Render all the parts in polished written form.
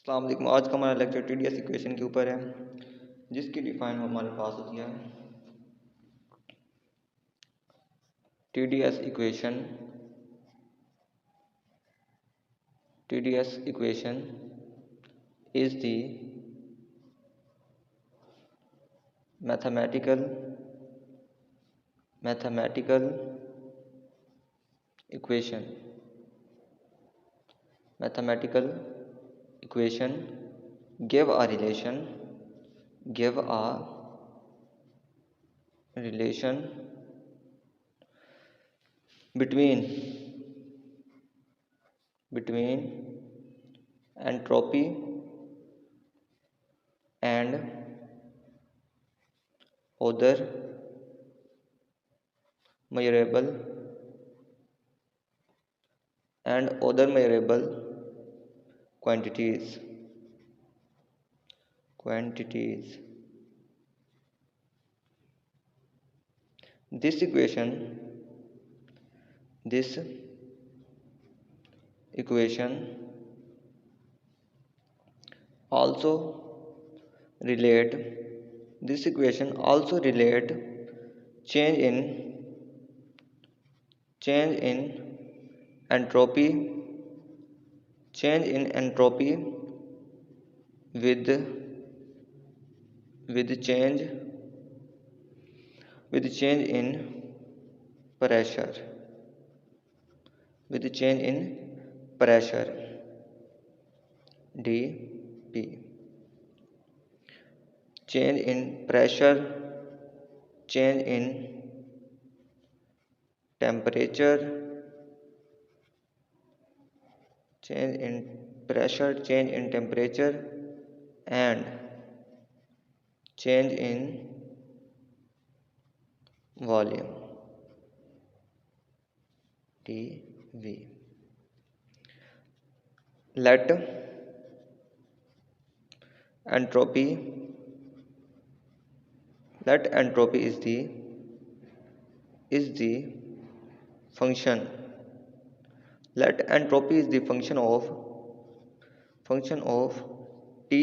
अस्सलाम वालेकुम। आज का हमारा लेक्चर टीडीएस इक्वेशन के ऊपर है, जिसकी डिफाइन हमारे पास होती है TDS equation is the mathematical equation give a relation between entropy and other measurable quantities. This equation also relate change in entropy with change in pressure dP. Change in pressure, change in temperature, and change in volume dV. Let entropy is the function of T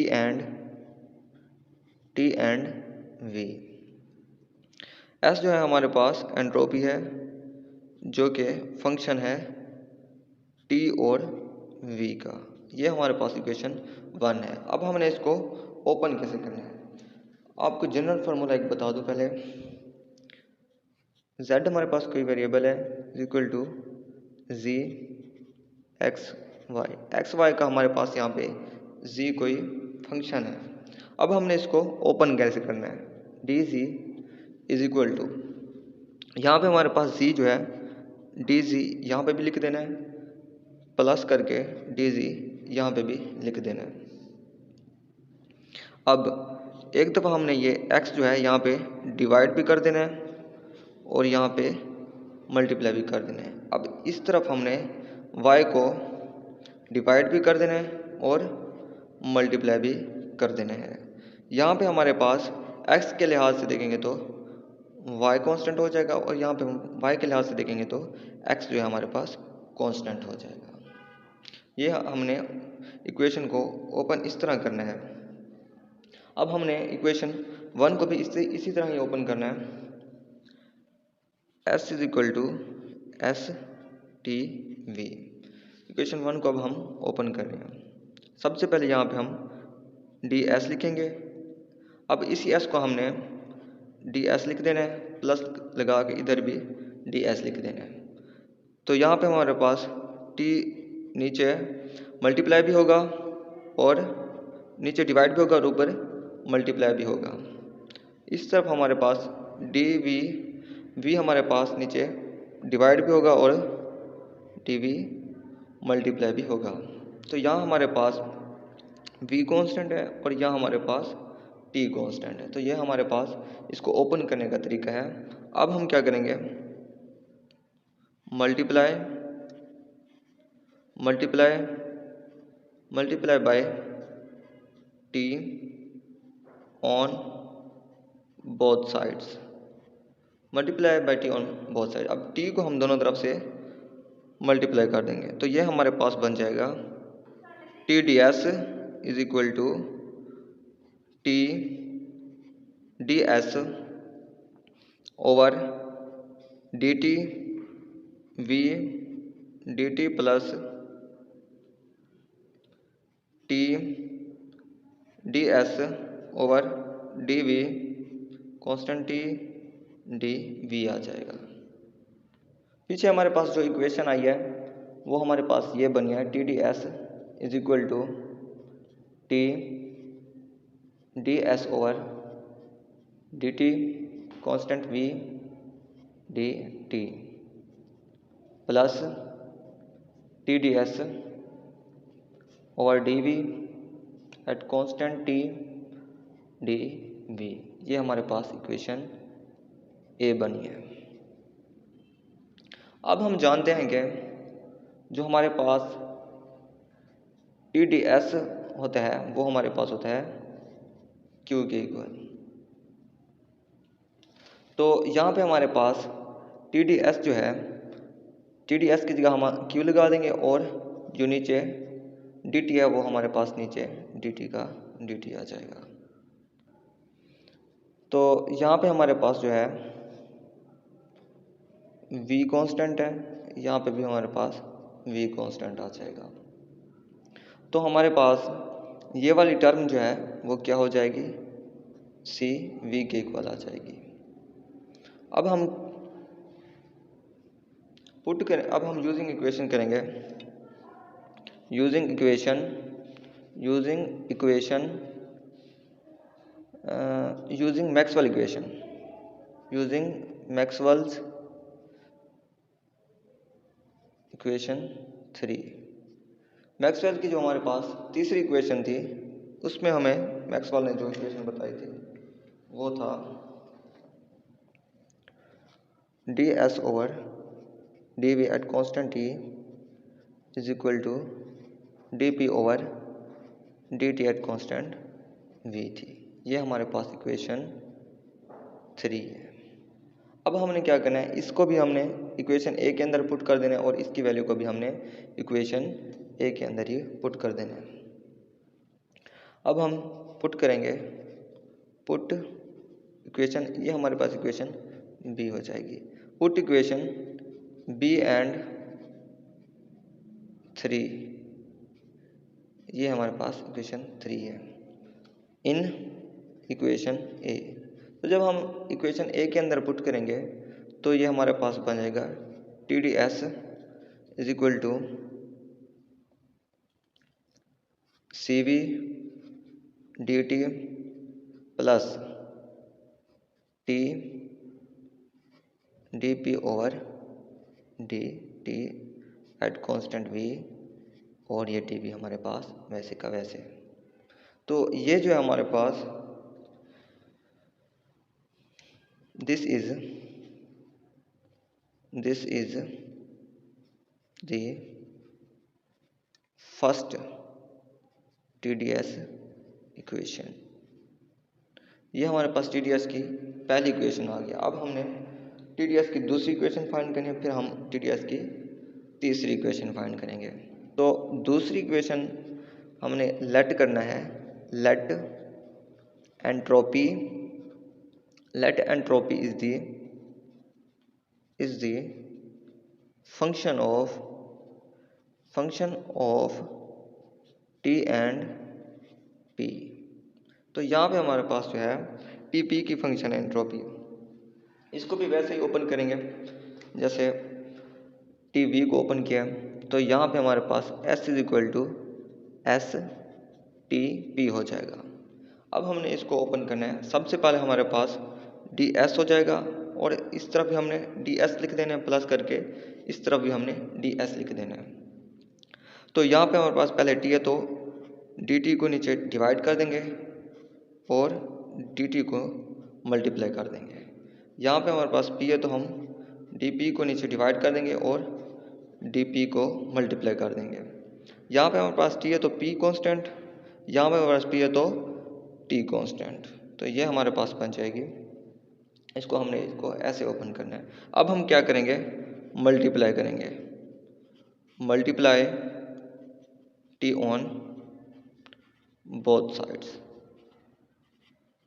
and V. S जो है हमारे पास entropy है, जो कि function है T और V का। ये हमारे पास इक्वेशन 1 है। अब हमने इसको ओपन कैसे करना है, आपको जनरल फार्मूला एक बता दूं पहले। Z हमारे पास कोई वेरिएबल है equal to Z X Y का हमारे पास यहाँ पे Z कोई फंक्शन है। अब हमने इसको ओपन कैसे करना है, D G is equal to, यहाँ पे हमारे पास Z जो है डी जी यहाँ पे भी लिख देना है, प्लस करके डी जी यहाँ पे भी लिख देना है। अब एक दफ़ा हमने ये x जो है यहाँ पे डिवाइड भी कर देना है और यहाँ पे मल्टीप्लाई भी कर देना है। अब इस तरफ हमने y को डिवाइड भी कर देना है और मल्टीप्लाई भी कर देना है। यहाँ पे हमारे पास x के लिहाज से देखेंगे तो y कांस्टेंट हो जाएगा और यहाँ पे हम y के लिहाज से देखेंगे तो x जो है हमारे पास कांस्टेंट हो जाएगा। ये हमने इक्वेशन को ओपन इस तरह करना है। अब हमने इक्वेशन 1 को भी इसी तरह ही ओपन करना है। S is equal to S T V. Equation 1 को अब हम ओपन कर रहे हैं। सबसे पहले यहाँ पे हम डी एस लिखेंगे। अब इसी एस को हमने डी एस लिख देना है, प्लस लगा के इधर भी डी एस लिख देना है। तो यहाँ पे हमारे पास टी नीचे मल्टीप्लाई भी होगा और नीचे डिवाइड भी होगा और ऊपर मल्टीप्लाई भी होगा। इस तरफ हमारे पास डी वी हमारे पास नीचे डिवाइड भी होगा और डी वी मल्टीप्लाई भी होगा। तो यहाँ हमारे पास v कांस्टेंट है और यहाँ हमारे पास t कांस्टेंट है। तो ये हमारे पास इसको ओपन करने का तरीका है। अब हम क्या करेंगे, multiply by t on both sides. Multiply by t on both side. अब t को हम दोनों तरफ से मल्टीप्लाई कर देंगे तो ये हमारे पास बन जाएगा T D S is equal to T D S over D T V D T plus T D S over D V constant T D V आ जाएगा। पीछे हमारे पास जो इक्वेशन आई है वो हमारे पास ये बनी है, T D S is equal to T D S over D T constant V D T plus T D S over D V at constant T D V. ये हमारे पास इक्वेशन ए बनी है। अब हम जानते हैं कि जो हमारे पास टी डी एस होता है वो हमारे पास होता है क्यू के इक्वल। तो यहाँ पे हमारे पास टी डी एस जो है, टी डी एस की जगह हम क्यू लगा देंगे और जो नीचे डी टी है वो हमारे पास नीचे डी टी का डी टी आ जाएगा। तो यहाँ पे हमारे पास जो है v कांस्टेंट है, यहाँ पे भी हमारे पास v कांस्टेंट आ जाएगा। तो हमारे पास ये वाली टर्म जो है वो क्या हो जाएगी, c v के इक्वल आ जाएगी। अब हम यूजिंग इक्वेशन करेंगे, using Maxwell equation, using Maxwell's equation 3। Maxwell की जो हमारे पास तीसरी इक्वेशन थी उसमें हमें मैक्सवेल ने जो इक्वेशन बताई थी वो था D S over D V at constant T is equal to D P over D T at constant V थी। ये हमारे पास इक्वेशन 3 है। अब हमने क्या करना है, इसको भी हमने इक्वेशन ए के अंदर पुट कर देना है और इसकी वैल्यू को भी हमने इक्वेशन ए के अंदर ही पुट कर देना है। अब हम पुट करेंगे, पुट इक्वेशन, ये हमारे पास इक्वेशन बी हो जाएगी। पुट इक्वेशन बी एंड 3, ये हमारे पास इक्वेशन 3 है, इन इक्वेशन ए। तो जब हम इक्वेशन ए के अंदर पुट करेंगे तो ये हमारे पास बन जाएगा T D S is equal to C V D T plus T D P over D T at constant V, और ये टी भी हमारे पास वैसे का वैसे। तो ये जो है हमारे पास this is the first TDS equation. ये हमारे पास TDS की पहली इक्वेशन आ गया। अब हमने TDS की दूसरी इक्वेशन फाइंड करनी है, फिर हम TDS की तीसरी इक्वेशन फाइंड करेंगे। तो दूसरी इक्वेशन हमने लेट करना है, late entropy is the function of T and P। तो यहाँ पे हमारे पास जो है P की फंक्शन है एंट्रोपी। इसको भी वैसे ही ओपन करेंगे जैसे TV को ओपन किया, तो यहाँ पे हमारे पास S is equal to S T P हो जाएगा। अब हमने इसको ओपन करना है। सबसे पहले हमारे पास डी एस हो जाएगा और इस तरफ भी हमने डी एस लिख देना है, प्लस करके इस तरफ भी हमने डी एस लिख देना है। तो यहाँ पे हमारे पास पहले टी है तो डी टी को नीचे डिवाइड कर देंगे और डी टी को मल्टीप्लाई कर देंगे। यहाँ पे हमारे पास पी है तो हम डी पी को नीचे डिवाइड कर देंगे और डी पी को मल्टीप्लाई कर देंगे। यहाँ पे हमारे पास टी है तो पी कांस्टेंट, यहाँ पे हमारे पास पी है तो टी कांस्टेंट। तो ये हमारे पास बन जाएगी। इसको हमने इसको ऐसे ओपन करना है। अब हम क्या करेंगे, मल्टीप्लाई करेंगे, multiply T on both sides.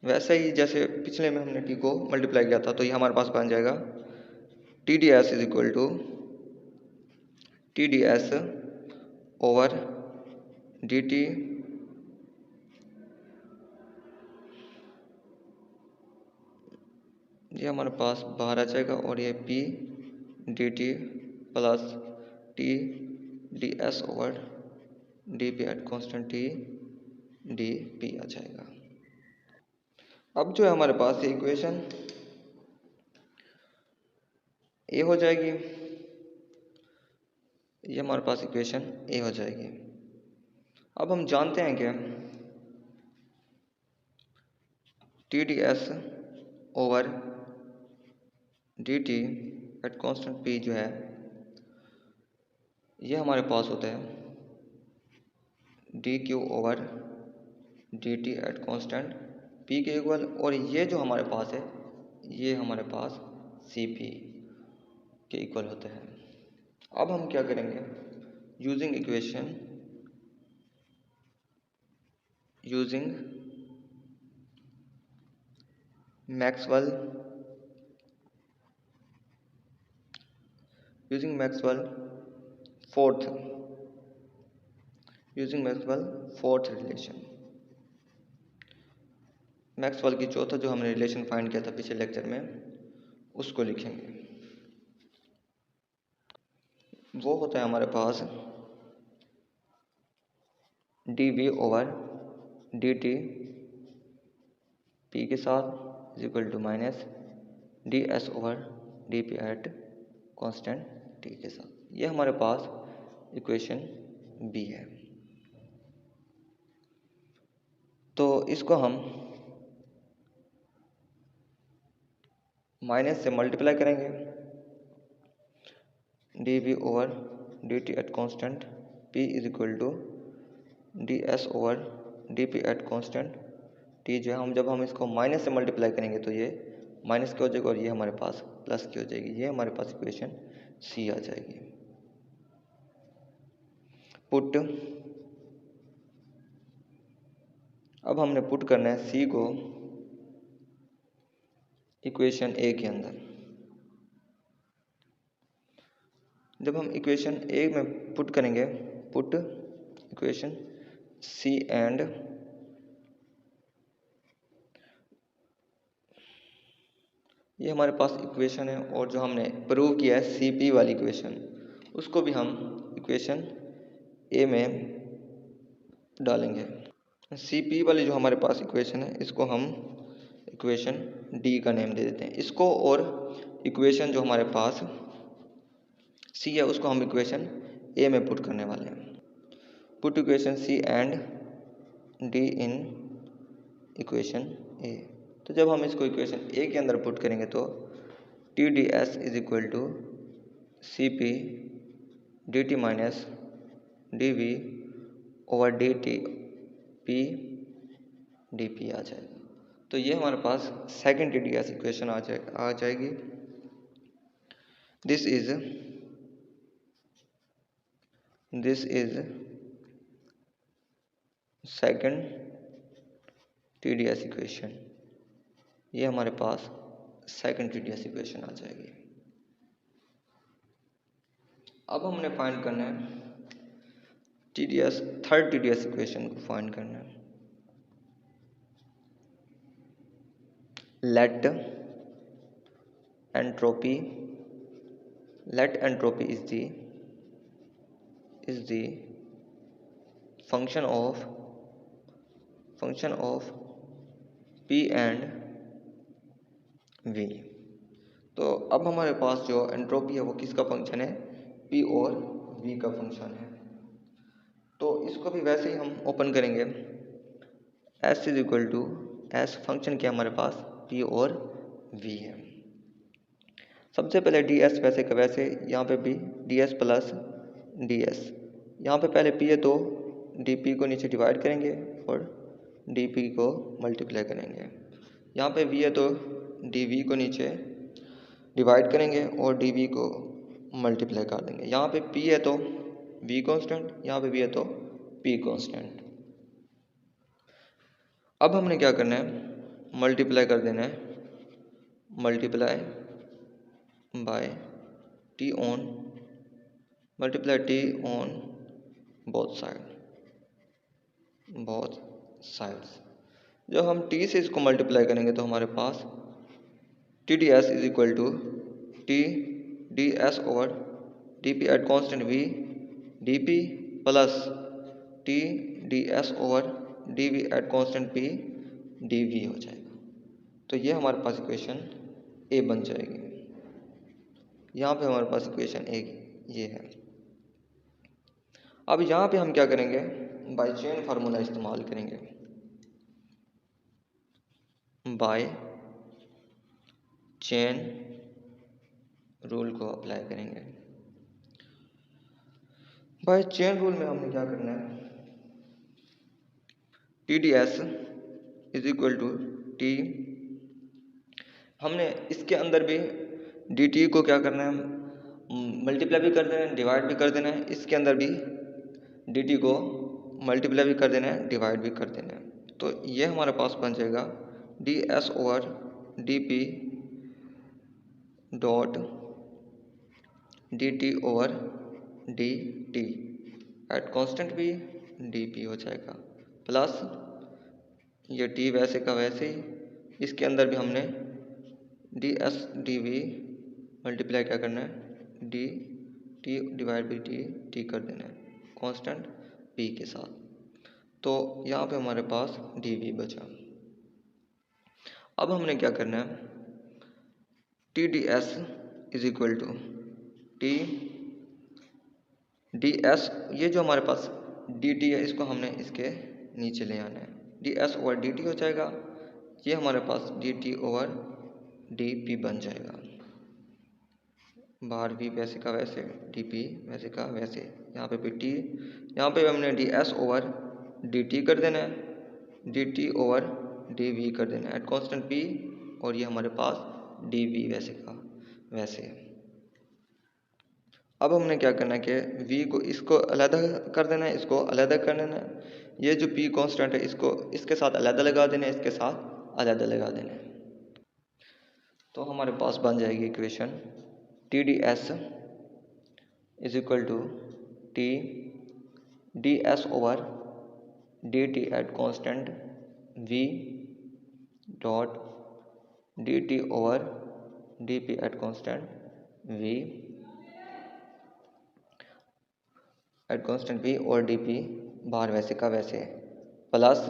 वैसे ही जैसे पिछले में हमने टी को मल्टीप्लाई किया था, तो ये हमारे पास बन जाएगा T D S is equal to T D S over D T ये हमारे पास बाहर आ जाएगा, और ये P D T plus T D S over D P at constant T D P आ जाएगा। अब जो है हमारे पास ये इक्वेशन ए हो जाएगी, ये हमारे पास इक्वेशन ए हो जाएगी। अब हम जानते हैं कि T D S over D T at constant P जो है ये हमारे पास होता है D Q over D T at constant P के इक्वल, और ये जो हमारे पास है ये हमारे पास सी पी के इक्वल होता है। अब हम क्या करेंगे, using equation using Maxwell fourth relation, Maxwell की चौथा जो हमने रिलेशन फाइंड किया था पिछले लेक्चर में, उसको लिखेंगे। वो होता है हमारे पास D V over D T P के साथ is equal to minus D S over D P at constant T के साथ। ये हमारे पास इक्वेशन बी है। तो इसको हम माइनस से मल्टीप्लाई करेंगे, D V over D T at constant P is equal to D S over D P at constant T जो है जब हम इसको माइनस से मल्टीप्लाई करेंगे तो ये माइनस की हो जाएगी और ये हमारे पास प्लस की हो जाएगी। ये हमारे पास इक्वेशन सी आ जाएगी। पुट, अब हमने पुट करना है सी को इक्वेशन ए के अंदर। जब हम इक्वेशन ए में पुट करेंगे, पुट इक्वेशन सी एंड ये हमारे पास इक्वेशन है, और जो हमने प्रूव किया है सी पी वाली इक्वेशन, उसको भी हम इक्वेशन ए में डालेंगे। सी पी वाली जो हमारे पास इक्वेशन है इसको हम इक्वेशन डी का नेम दे देते हैं इसको, और इक्वेशन जो हमारे पास सी है उसको हम इक्वेशन ए में पुट करने वाले हैं। Put equation C and D in equation A. तो जब हम इसको इक्वेशन ए के अंदर पुट करेंगे तो T D S is equal to C P D T minus D V over D T P D P आ जाएगा। तो ये हमारे पास second T D S equation आ जाएगी। This is second T D S equation. ये हमारे पास second T D S equation आ जाएगी। अब हमने फाइंड करना है T D S, third T D S equation को फाइंड करना है। Late entropy is the function of P and V। तो अब हमारे पास जो एंट्रोपी है वो किसका फंक्शन है, P और V का फंक्शन है। तो इसको भी वैसे ही हम ओपन करेंगे, S is equal to S function क्या हमारे पास P और V है। सबसे पहले डी एस वैसे का वैसे यहाँ पे भी D S plus D S, यहाँ पे पहले पी है तो डी पी को नीचे डिवाइड करेंगे और डी पी को मल्टीप्लाई करेंगे। यहाँ पे वी है तो डी वी को नीचे डिवाइड करेंगे और डी वी को मल्टीप्लाई कर देंगे। यहाँ पे पी है तो वी कांस्टेंट, यहाँ पे वी है तो पी कांस्टेंट। अब हमने क्या करना है, मल्टीप्लाई कर देना है, multiply by T on, multiply T on both sides. जब हम टी से इसको मल्टीप्लाई करेंगे तो हमारे पास T D S is equal to T D S over D P at constant V D P plus T D S over D V at constant P D V हो जाएगा। तो ये हमारे पास इक्वेशन ए बन जाएगी। यहाँ पे हमारे पास इक्वेशन ए ये है। अब यहाँ पे हम क्या करेंगे, बाय चेन फार्मूला इस्तेमाल करेंगे, बाय चेन रूल को अप्लाई करेंगे। बाय चेन रूल में हमने क्या करना है, T D S is equal to T, हमने इसके अंदर भी डी टी को क्या करना है, मल्टीप्लाई भी कर देना है, डिवाइड भी कर देना है। इसके अंदर भी डी टी को मल्टीप्लाई भी कर देना है, डिवाइड भी कर देना है। तो ये हमारे पास बन जाएगा D S over D P dot D T over D T at constant भी डी पी हो जाएगा, प्लस ये टी वैसे का वैसे ही, इसके अंदर भी हमने D S D V multiply क्या करना है, D T divide by D T कर देना है कांस्टेंट पी के साथ। तो यहाँ पे हमारे पास डी वी बचा। अब हमने क्या करना है, T D S is equal to T D S, ये जो हमारे पास डी टी है इसको हमने इसके नीचे ले आना है, D S over D T हो जाएगा। ये हमारे पास D T over D P बन जाएगा, बाहर भी वैसे का वैसे, डी पी वैसे का वैसे, यहाँ पे भी टी, यहाँ पे हमने D S over D T कर देना है, D T over D V कर देना है एट कॉन्स्टेंट पी, और ये हमारे पास डी वी वैसे का वैसे। अब हमने क्या करना है कि v को इसको अलग कर देना है, इसको अलग कर देना है। ये जो p कांस्टेंट है इसको इसके साथ अलग लगा देना है, इसके साथ अलग लगा देना है। तो हमारे पास बन जाएगी equation T D S is equal to T D S over D T at constant v dot D T over D P at constant v at constant P और डी पी बाहर वैसे का वैसे, plus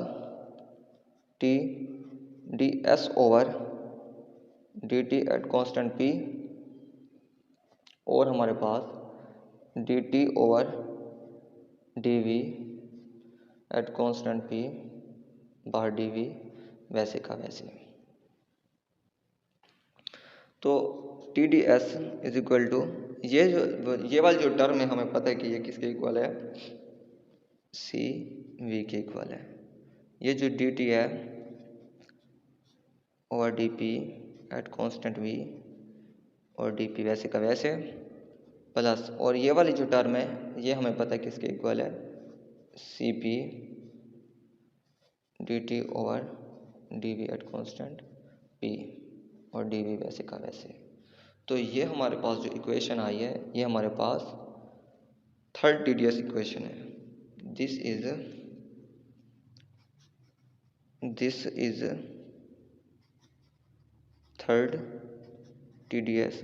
T D S over D T at constant P, और हमारे पास D T over D V at constant P बाहर D V वैसे का वैसे। तो T D S is equal to ये वाली जो टर्म है हमें पता है कि ये किसके इक्वल है, सी वी के इक्वल है। ये जो डी टी है over D P at constant V और डी पी वैसे का वैसे, प्लस और ये वाली जो टर्म है ये हमें पता है किसके इक्वल है, C P D T over D V at constant P और डी वी वैसे का वैसे। तो ये हमारे पास जो इक्वेशन आई है ये हमारे पास third T D S equation है। This is third T D S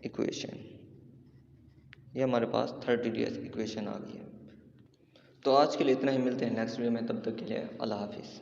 equation. ये हमारे पास third T D S equation आ गई है। तो आज के लिए इतना ही, मिलते हैं नेक्स्ट वीडियो में, तब तक के लिए अल्लाह हाफिज़।